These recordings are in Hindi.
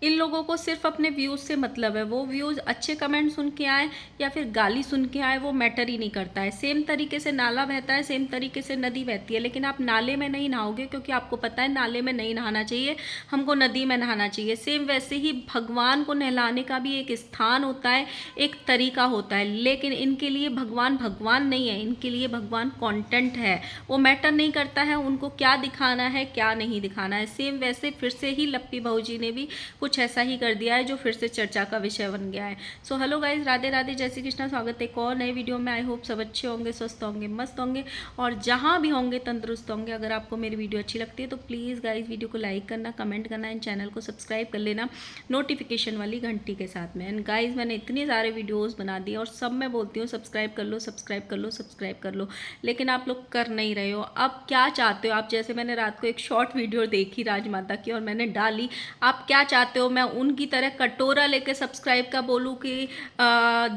इन लोगों को सिर्फ अपने व्यूज़ से मतलब है, वो व्यूज़ अच्छे कमेंट सुन के आए या फिर गाली सुन के आए, वो मैटर ही नहीं करता है। सेम तरीके से नाला बहता है, सेम तरीके से नदी बहती है, लेकिन आप नाले में नहीं नहाओगे क्योंकि आपको पता है नाले में नहीं नहाना चाहिए, हमको नदी में नहाना चाहिए। सेम वैसे ही भगवान को नहलाने का भी एक स्थान होता है, एक तरीका होता है, लेकिन इनके लिए भगवान भगवान नहीं है, इनके लिए भगवान कंटेंट है। वो मैटर नहीं करता है उनको क्या दिखाना है क्या नहीं दिखाना है। सेम वैसे फिर से ही लप्पी बहू जी ने भी कुछ ऐसा ही कर दिया है जो फिर से चर्चा का विषय बन गया है। So hello guys, Radhe Radhe, जय श्री कृष्णा। स्वागत है एक और नए वीडियो में। आई होप सब अच्छे होंगे, स्वस्थ होंगे, मस्त होंगे और जहाँ भी होंगे तंदुरुस्त होंगे। अगर आपको मेरी वीडियो अच्छी लगती है तो प्लीज़ गाइज वीडियो को लाइक करना, कमेंट करना, एंड चैनल को सब्सक्राइब कर लेना नोटिफिकेशन वाली घंटी के साथ में। एंड गाइज मैंने इतने सारे वीडियोज़ बना दिए और सब मैं बोलती हूँ सब्सक्राइब कर लो, सब्सक्राइब कर लो, सब्सक्राइब कर लो, लेकिन आप लोग कर नहीं रहे हो। अब क्या चाहते हो आप? जैसे मैंने रात को एक शॉर्ट वीडियो देखी राजमाता की और मैंने डाली, आप क्या चाहते हो? मैं उनकी तरह कटोरा लेके सब्सक्राइब का बोलूँ कि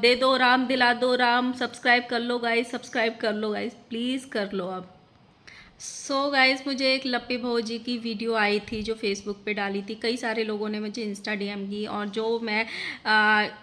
दे दो राम, दिला दो राम, सब्सक्राइब कर लो गाइस, सब्सक्राइब कर लो गाइस, प्लीज़ कर लो अब। सो गाइज मुझे एक लप्पी बहू जी की वीडियो आई थी जो फेसबुक पे डाली थी। कई सारे लोगों ने मुझे इंस्टा डीएम की और जो मैं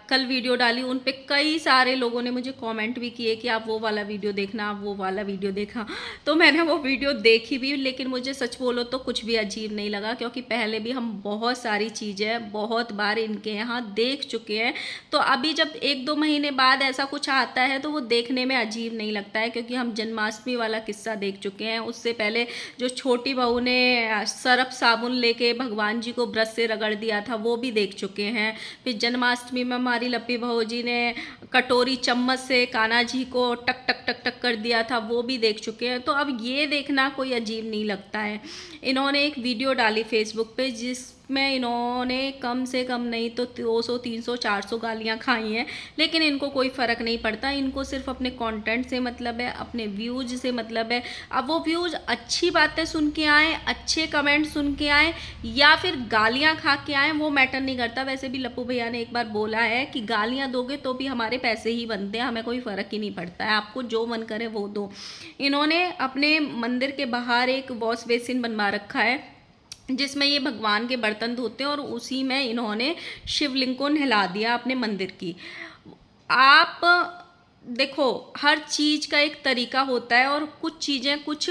कल वीडियो डाली उन पे कई सारे लोगों ने मुझे कमेंट भी किए कि आप वो वाला वीडियो देखना, आप वो वाला वीडियो देखा। तो मैंने वो वीडियो देखी भी, लेकिन मुझे सच बोलो तो कुछ भी अजीब नहीं लगा, क्योंकि पहले भी हम बहुत सारी चीज़ें बहुत बार इनके यहाँ देख चुके हैं। तो अभी जब 1-2 महीने बाद ऐसा कुछ आता है तो वो देखने में अजीब नहीं लगता है, क्योंकि हम जन्माष्टमी वाला किस्सा देख चुके हैं। उससे पहले जो छोटी बहू ने सरफ साबुन लेके भगवान जी को ब्रश से रगड़ दिया था वो भी देख चुके हैं। फिर जन्माष्टमी में हमारी लप्पी बहू जी ने कटोरी चम्मच से कान्हा जी को टक टक टक टक कर दिया था, वो भी देख चुके हैं। तो अब ये देखना कोई अजीब नहीं लगता है। इन्होंने एक वीडियो डाली फेसबुक पे जिसमें इन्होंने कम से कम नहीं तो 200, 300, 400 गालियाँ खाई हैं, लेकिन इनको कोई फ़र्क नहीं पड़ता। इनको सिर्फ अपने कंटेंट से मतलब है, अपने व्यूज से मतलब है। अब वो व्यूज अच्छी बातें सुन के आए, अच्छे कमेंट सुन के आए या फिर गालियाँ खा के आए, वो मैटर नहीं करता। वैसे भी लप्पू भैया ने एक बार बोला है कि गालियाँ दोगे तो भी हमारे पैसे ही बनते हैं, हमें कोई फ़र्क ही नहीं पड़ता है, आपको जो मन करे वो दो। इन्होंने अपने मंदिर के बाहर एक वॉश बेसिन बनवा रखा है जिसमें ये भगवान के बर्तन धोते हैं और उसी में इन्होंने शिवलिंग को नहला दिया अपने मंदिर की। आप देखो, हर चीज़ का एक तरीका होता है और कुछ चीज़ें कुछ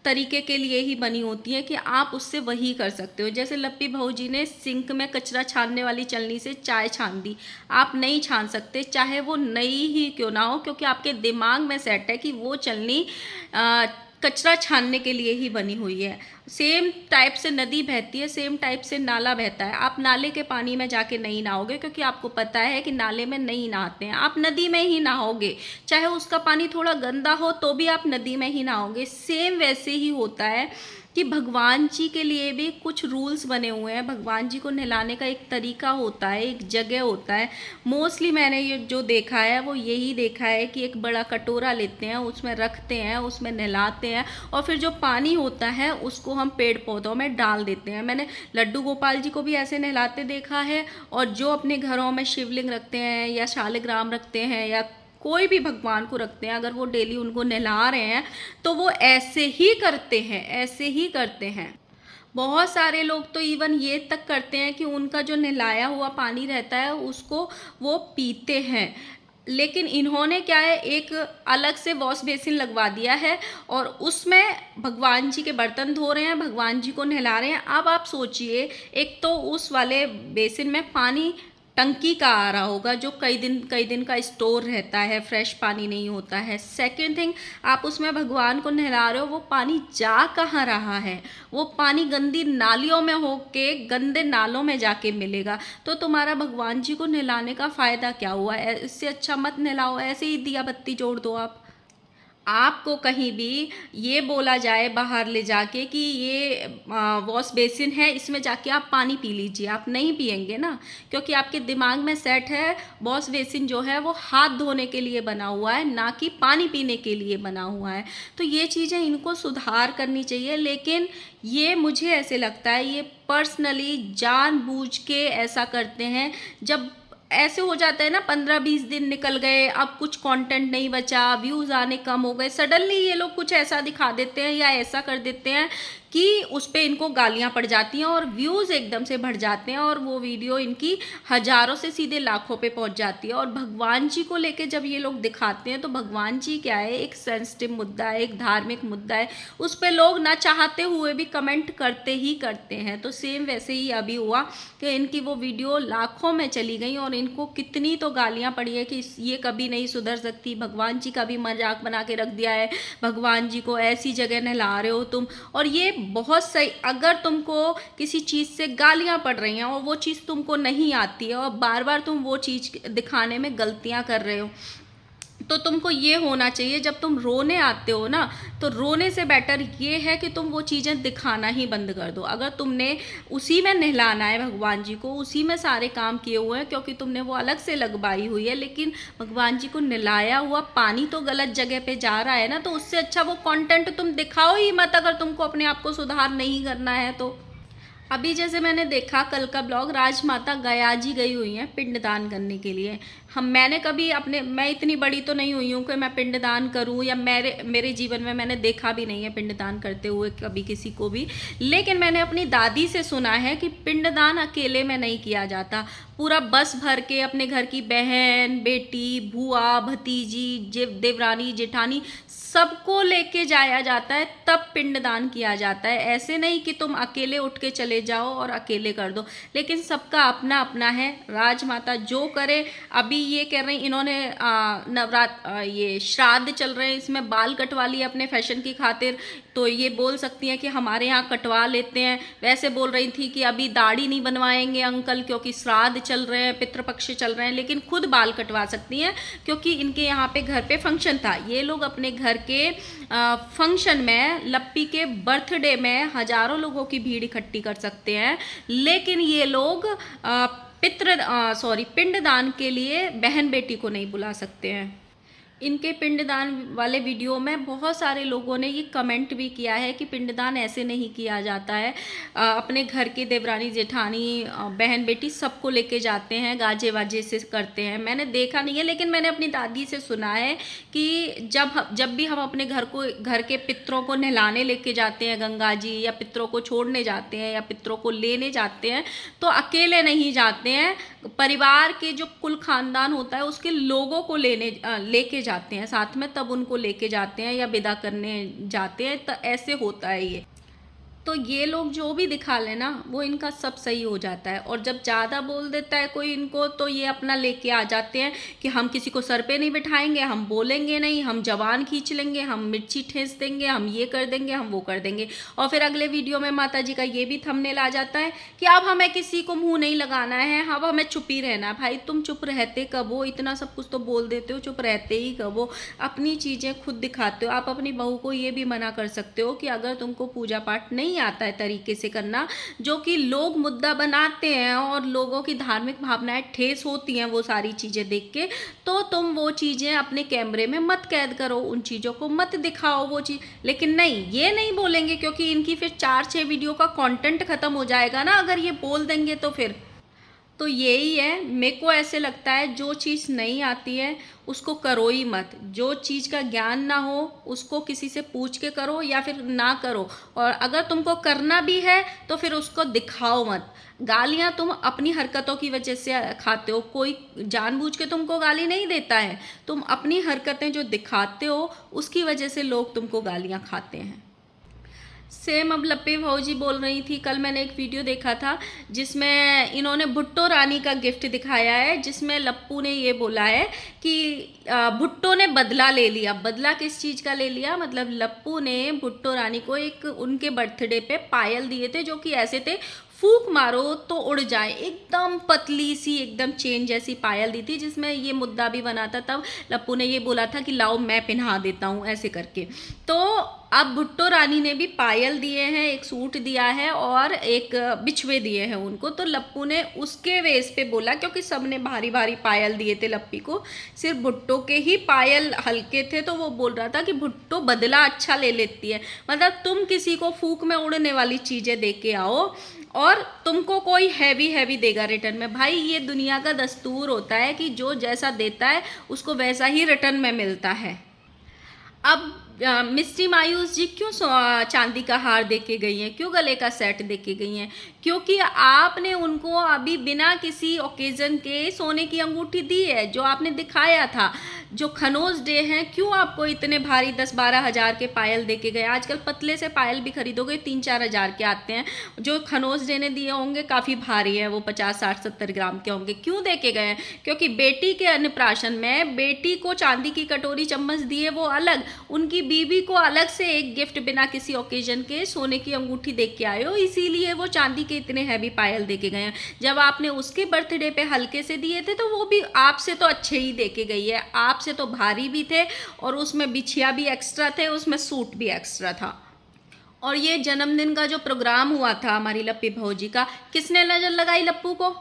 तरीके के लिए ही बनी होती हैं कि आप उससे वही कर सकते हो। जैसे लप्पी बहू जी ने सिंक में कचरा छानने वाली चलनी से चाय छान दी, आप नहीं छान सकते, चाहे वो नई ही क्यों ना हो, क्योंकि आपके दिमाग में सेट है कि वो चलनी कचरा छानने के लिए ही बनी हुई है। सेम टाइप से नदी बहती है, सेम टाइप से नाला बहता है। आप नाले के पानी में जाके नहीं नहाओगे क्योंकि आपको पता है कि नाले में नहीं नहाते हैं, आप नदी में ही नहाओगे। चाहे उसका पानी थोड़ा गंदा हो तो भी आप नदी में ही नहाओगे। सेम वैसे ही होता है कि भगवान जी के लिए भी कुछ रूल्स बने हुए हैं। भगवान जी को नहलाने का एक तरीका होता है, एक जगह होता है। मोस्टली मैंने ये जो देखा है वो यही देखा है कि एक बड़ा कटोरा लेते हैं, उसमें रखते हैं, उसमें नहलाते हैं और फिर जो पानी होता है उसको हम पेड़ पौधों में डाल देते हैं। मैंने लड्डू गोपाल जी को भी ऐसे नहलाते देखा है, और जो अपने घरों में शिवलिंग रखते हैं या शालिग्राम रखते हैं या कोई भी भगवान को रखते हैं, अगर वो डेली उनको नहला रहे हैं तो वो ऐसे ही करते हैं, ऐसे ही करते हैं। बहुत सारे लोग तो इवन ये तक करते हैं कि उनका जो नहलाया हुआ पानी रहता है उसको वो पीते हैं। लेकिन इन्होंने क्या है, एक अलग से वॉश बेसिन लगवा दिया है और उसमें भगवान जी के बर्तन धो रहे हैं, भगवान जी को नहला रहे हैं। अब आप सोचिए, एक तो उस वाले बेसिन में पानी टंकी का आ रहा होगा जो कई दिन का स्टोर रहता है, फ्रेश पानी नहीं होता है। सेकंड थिंग, आप उसमें भगवान को नहला रहे हो, वो पानी जा कहाँ रहा है? वो पानी गंदी नालियों में होके गंदे नालों में जाके मिलेगा। तो तुम्हारा भगवान जी को नहलाने का फ़ायदा क्या हुआ? इससे अच्छा मत नहलाओ, ऐसे ही दिया बत्ती जोड़ दो आप। आपको कहीं भी ये बोला जाए बाहर ले जाके कि ये वॉश बेसिन है, इसमें जाके आप पानी पी लीजिए, आप नहीं पियेंगे ना, क्योंकि आपके दिमाग में सेट है वॉश बेसिन जो है वो हाथ धोने के लिए बना हुआ है, ना कि पानी पीने के लिए बना हुआ है। तो ये चीज़ें इनको सुधार करनी चाहिए, लेकिन ये मुझे ऐसे लगता है ये पर्सनली जानबूझ के ऐसा करते हैं। जब ऐसे हो जाता है ना, 15-20 दिन निकल गए, अब कुछ कंटेंट नहीं बचा, व्यूज़ आने कम हो गए, सडनली ये लोग कुछ ऐसा दिखा देते हैं या ऐसा कर देते हैं कि उस पे इनको गालियाँ पड़ जाती हैं और व्यूज़ एकदम से बढ़ जाते हैं और वो वीडियो इनकी हज़ारों से सीधे लाखों पे पहुंच जाती है। और भगवान जी को लेके जब ये लोग दिखाते हैं तो भगवान जी क्या है, एक सेंसिटिव मुद्दा है, एक धार्मिक मुद्दा है, उस पर लोग ना चाहते हुए भी कमेंट करते ही करते हैं। तो सेम वैसे ही अभी हुआ कि इनकी वो वीडियो लाखों में चली गई और इनको कितनी तो गालियाँ पड़ी है कि ये कभी नहीं सुधर सकती, भगवान जी का भी मजाक बना के रख दिया है, भगवान जी को ऐसी जगह नहला रहे हो तुम। और ये बहुत सही, अगर तुमको किसी चीज़ से गालियाँ पड़ रही हैं और वो चीज़ तुमको नहीं आती है और बार बार तुम वो चीज़ दिखाने में गलतियाँ कर रहे हो, तो तुमको ये होना चाहिए जब तुम रोने आते हो ना, तो रोने से बेटर ये है कि तुम वो चीज़ें दिखाना ही बंद कर दो। अगर तुमने उसी में नहलाना है भगवान जी को, उसी में सारे काम किए हुए हैं क्योंकि तुमने वो अलग से लगवाई हुई है, लेकिन भगवान जी को नहलाया हुआ पानी तो गलत जगह पे जा रहा है ना, तो उससे अच्छा वो कंटेंट तुम दिखाओ ही मत अगर तुमको अपने आप को सुधार नहीं करना है तो। अभी जैसे मैंने देखा कल का ब्लॉग, राजमाता गया जी गई हुई हैं पिंडदान करने के लिए। मैंने कभी मैं इतनी बड़ी तो नहीं हुई हूँ कि मैं पिंडदान करूँ, या मेरे जीवन में मैंने देखा भी नहीं है पिंडदान करते हुए कभी किसी को भी। लेकिन मैंने अपनी दादी से सुना है कि पिंडदान अकेले में नहीं किया जाता, पूरा बस भर के अपने घर की बहन, बेटी, बुआ, भतीजी, देवरानी, जेठानी सबको लेके जाया जाता है, तब पिंडदान किया जाता है। ऐसे नहीं कि तुम अकेले उठ के चले जाओ और अकेले कर दो, लेकिन सबका अपना अपना है। राजमाता जो करे, अभी ये कह रहे हैं इन्होंने ये श्राद्ध चल रहे हैं, इसमें बाल कटवा लिए अपने फैशन की खातिर, तो ये बोल सकती हैं कि हमारे यहाँ कटवा लेते हैं। वैसे बोल रही थी कि अभी दाढ़ी नहीं बनवाएंगे अंकल क्योंकि श्राद्ध चल रहे हैं, पितृपक्ष चल रहे हैं, लेकिन खुद बाल कटवा सकती हैं क्योंकि इनके यहाँ पे घर पे फंक्शन था। ये लोग अपने घर के फंक्शन में, लप्पी के बर्थडे में हजारों लोगों की भीड़ इकट्ठी कर सकते हैं, लेकिन ये लोग पिंडदान के लिए बहन बेटी को नहीं बुला सकते हैं। इनके पिंडदान वाले वीडियो में बहुत सारे लोगों ने ये कमेंट भी किया है कि पिंडदान ऐसे नहीं किया जाता है, अपने घर के देवरानी, जेठानी, बहन बेटी सबको लेके जाते हैं, गाजे वाजे से करते हैं। मैंने देखा नहीं है, लेकिन मैंने अपनी दादी से सुना है कि जब भी हम अपने घर के पितरों को नहलाने लेके जाते हैं गंगा जी, या पितरों को छोड़ने जाते हैं या पितरों को लेने जाते हैं, तो अकेले नहीं जाते हैं, परिवार के जो कुल खानदान होता है उसके लोगों को लेके जाते हैं साथ में, तब उनको लेके जाते हैं या विदा करने जाते हैं। तो ऐसे होता है ये। तो ये लोग जो भी दिखा लेना वो इनका सब सही हो जाता है, और जब ज़्यादा बोल देता है कोई इनको तो ये अपना लेके आ जाते हैं कि हम किसी को सर पे नहीं बिठाएंगे, हम बोलेंगे नहीं, हम जबान खींच लेंगे, हम मिर्ची ठेस देंगे, हम ये कर देंगे, हम वो कर देंगे। और फिर अगले वीडियो में माता जी का ये भी थंबनेल आ जाता है कि अब हमें किसी को मुँह नहीं लगाना है, अब हमें चुप ही रहना है। भाई तुम चुप रहते कब हो? इतना सब कुछ तो बोल देते हो, चुप रहते ही कब हो? अपनी चीज़ें खुद दिखाते हो। आप अपनी बहू को ये भी मना कर सकते हो कि अगर तुमको पूजा पाठ नहीं आता है तरीके से करना, जो कि लोग मुद्दा बनाते हैं और लोगों की धार्मिक भावनाएं ठेस होती हैं वो सारी चीज़ें देख के, तो तुम वो चीज़ें अपने कैमरे में मत कैद करो, उन चीज़ों को मत दिखाओ वो चीज़। लेकिन नहीं, ये नहीं बोलेंगे क्योंकि इनकी फिर 4-6 वीडियो का कंटेंट खत्म हो जाएगा ना अगर ये बोल देंगे तो फिर। तो यही है, मेरे को ऐसे लगता है जो चीज़ नहीं आती है उसको करो ही मत, जो चीज़ का ज्ञान ना हो उसको किसी से पूछ के करो या फिर ना करो, और अगर तुमको करना भी है तो फिर उसको दिखाओ मत। गालियाँ तुम अपनी हरकतों की वजह से खाते हो, कोई जानबूझ के तुमको गाली नहीं देता है, तुम अपनी हरकतें जो दिखाते हो उसकी वजह से लोग तुमको गालियाँ खाते हैं। सेम अब लप्पी भाऊजी बोल रही थी, कल मैंने एक वीडियो देखा था जिसमें इन्होंने भुट्टो रानी का गिफ्ट दिखाया है, जिसमें लप्पू ने ये बोला है कि भुट्टो ने बदला ले लिया। बदला किस चीज़ का ले लिया? मतलब लप्पू ने भुट्टो रानी को एक उनके बर्थडे पे पायल दिए थे जो कि ऐसे थे, फूक मारो तो उड़ जाए, एकदम पतली सी एकदम चेन जैसी पायल दी थी, जिसमें ये मुद्दा भी बना था। तब लप्पू ने ये बोला था कि लाओ मैं पहना देता हूँ ऐसे करके। तो अब भुट्टो रानी ने भी पायल दिए हैं, एक सूट दिया है और एक बिछुए दिए हैं उनको। तो लप्पू ने उसके वेस पे बोला, क्योंकि सबने भारी भारी पायल दिए थे लप्पी को, सिर्फ भुट्टो के ही पायल हल्के थे, तो वो बोल रहा था कि भुट्टो बदला अच्छा ले लेती है। मतलब तुम किसी को फूक में उड़ने वाली चीज़ें दे के आओ और तुमको कोई हैवी हैवी देगा रिटर्न में। भाई ये दुनिया का दस्तूर होता है कि जो जैसा देता है उसको वैसा ही रिटर्न में मिलता है। अब मिस्ट्री मायूस जी क्यों चांदी का हार देके गई हैं, क्यों गले का सेट देके गई हैं? क्योंकि आपने उनको अभी बिना किसी ओकेजन के सोने की अंगूठी दी है, जो आपने दिखाया था। जो खनोज डे हैं, क्यों आपको इतने भारी 10-12 हज़ार के पायल देके गए? आजकल पतले से पायल भी खरीदोगे 3-4 हज़ार के आते हैं। जो खनोज डे ने दिए होंगे काफ़ी भारी है, वो 50-60-70 ग्राम के होंगे। क्यों देके गए हैं? क्योंकि बेटी के अन्नप्राशन में बेटी को चांदी की कटोरी चम्मच दिए वो अलग, उनकी बीवी को अलग से एक गिफ्ट बिना किसी ओकेजन के सोने की अंगूठी दे के आए हो, इसीलिए वो चांदी के इतने हैवी पायल दे के गए हैं। जब आपने उसके बर्थडे पे हल्के से दिए थे तो वो भी आपसे तो अच्छे ही दे के गई है, आपसे तो भारी भी थे और उसमें बिछिया भी एक्स्ट्रा थे, उसमें सूट भी एक्स्ट्रा था। और ये जन्मदिन का जो प्रोग्राम हुआ था हमारी लप्पी भौजी का, किसने नजर लगाई लप्पू को?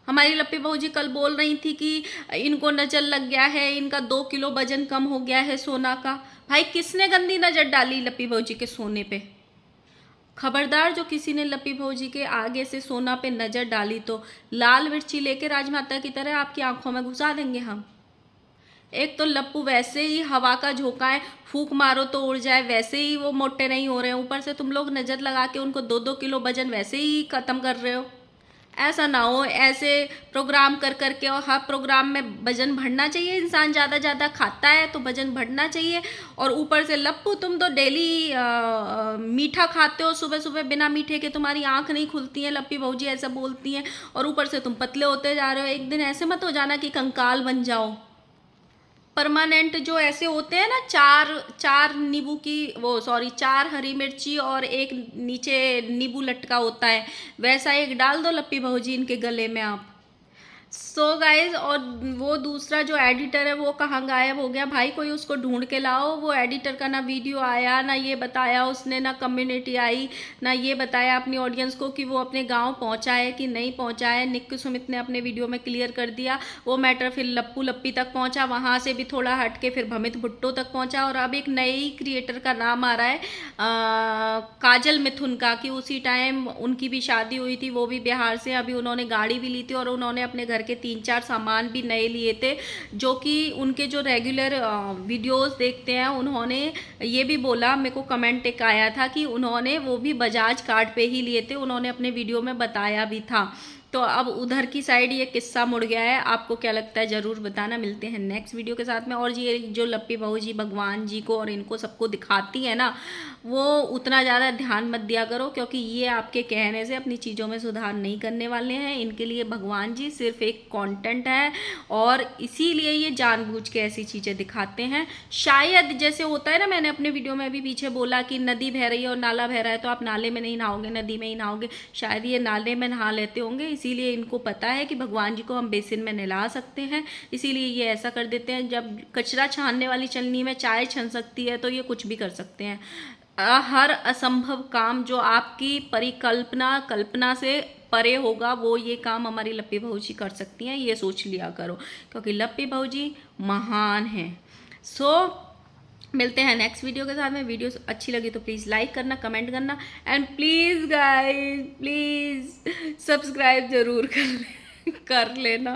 हमारी लप्पी बहू जी कल बोल रही थी कि इनको नजर लग गया है, इनका 2 किलो वजन कम हो गया है सोना का। भाई किसने गंदी नजर डाली लप्पी बहू जी के सोने पे? खबरदार, जो किसी ने लप्पी बहू जी के आगे से सोना पे नजर डाली तो लाल मिर्ची लेके राजमाता की तरह आपकी आंखों में घुसा देंगे हम। एक तो लप्पू वैसे ही हवा का झोंका है, फूक मारो तो उड़ जाए, वैसे ही वो मोटे नहीं हो रहे हैं, ऊपर से तुम लोग नजर लगा के उनको 2-2 किलो वजन वैसे ही खत्म कर रहे हो। ऐसा ना हो, ऐसे प्रोग्राम कर करके, और हर प्रोग्राम में वजन बढ़ना चाहिए। इंसान ज़्यादा ज़्यादा खाता है तो वजन बढ़ना चाहिए। और ऊपर से लप्पू तुम तो डेली मीठा खाते हो, सुबह सुबह बिना मीठे के तुम्हारी आंख नहीं खुलती है, लप्पी भौजी ऐसा बोलती हैं। और ऊपर से तुम पतले होते जा रहे हो, एक दिन ऐसे मत हो जाना कि कंकाल बन जाओ। परमानेंट जो ऐसे होते हैं ना, चार चार नींबू की, वो सॉरी 4 हरी मिर्ची और एक नीचे नींबू लटका होता है, वैसा एक डाल दो लप्पी भौजी इनके गले में आप। सो गाइज, और वो दूसरा जो एडिटर है वो कहाँ गायब हो गया? भाई कोई उसको ढूंढ के लाओ। वो एडिटर का ना वीडियो आया, ना ये बताया उसने, ना कम्युनिटी आई, ना ये बताया अपनी ऑडियंस को कि वो अपने गांव पहुंचा है कि नहीं पहुंचा है। निक्की सुमित ने अपने वीडियो में क्लियर कर दिया वो मैटर, फिर लप्पू लप्पी तक पहुंचा, वहां से भी थोड़ा हट के फिर भमित भुट्टो तक पहुंचा। और अब एक नई क्रिएटर का नाम आ रहा है, काजल मिथुन का, कि उसी टाइम उनकी भी शादी हुई थी, वो भी बिहार से। अभी उन्होंने गाड़ी भी ली थी और उन्होंने अपने घर के 3-4 सामान भी नए लिए थे, जो कि उनके जो रेगुलर वीडियोस देखते हैं उन्होंने ये भी बोला, मेरे को कमेंट एक आया था कि उन्होंने वो भी बजाज कार्ड पे ही लिए थे, उन्होंने अपने वीडियो में बताया भी था। तो अब उधर की साइड ये किस्सा मुड़ गया है। आपको क्या लगता है ज़रूर बताना। मिलते हैं नेक्स्ट वीडियो के साथ में। और ये जो लप्पी बहू जी भगवान जी को और इनको सबको दिखाती है ना, वो उतना ज़्यादा ध्यान मत दिया करो, क्योंकि ये आपके कहने से अपनी चीज़ों में सुधार नहीं करने वाले हैं। इनके लिए भगवान जी सिर्फ एक कंटेंट है और इसीलिए ये जानबूझ के ऐसी चीज़ें दिखाते हैं। शायद जैसे होता है ना, मैंने अपने वीडियो में भी पीछे बोला कि नदी बह रही है और नाला बह रहा है तो आप नाले में नहीं नहाओगे, नदी में ही नहाओगे। शायद ये नाले में नहा लेते होंगे, इसीलिए इनको पता है कि भगवान जी को हम बेसिन में नहला सकते हैं, इसीलिए ये ऐसा कर देते हैं। जब कचरा छानने वाली छलनी में चाय छन सकती है तो ये कुछ भी कर सकते हैं। हर असंभव काम जो आपकी कल्पना से परे होगा, वो ये काम हमारी लप्पी बहू जी कर सकती हैं, ये सोच लिया करो, क्योंकि लप्पी बहू जी महान हैं। मिलते हैं नेक्स्ट वीडियो के साथ में। वीडियो अच्छी लगी तो प्लीज़ लाइक करना, कमेंट करना, and please guys, please subscribe जरूर कर लेना।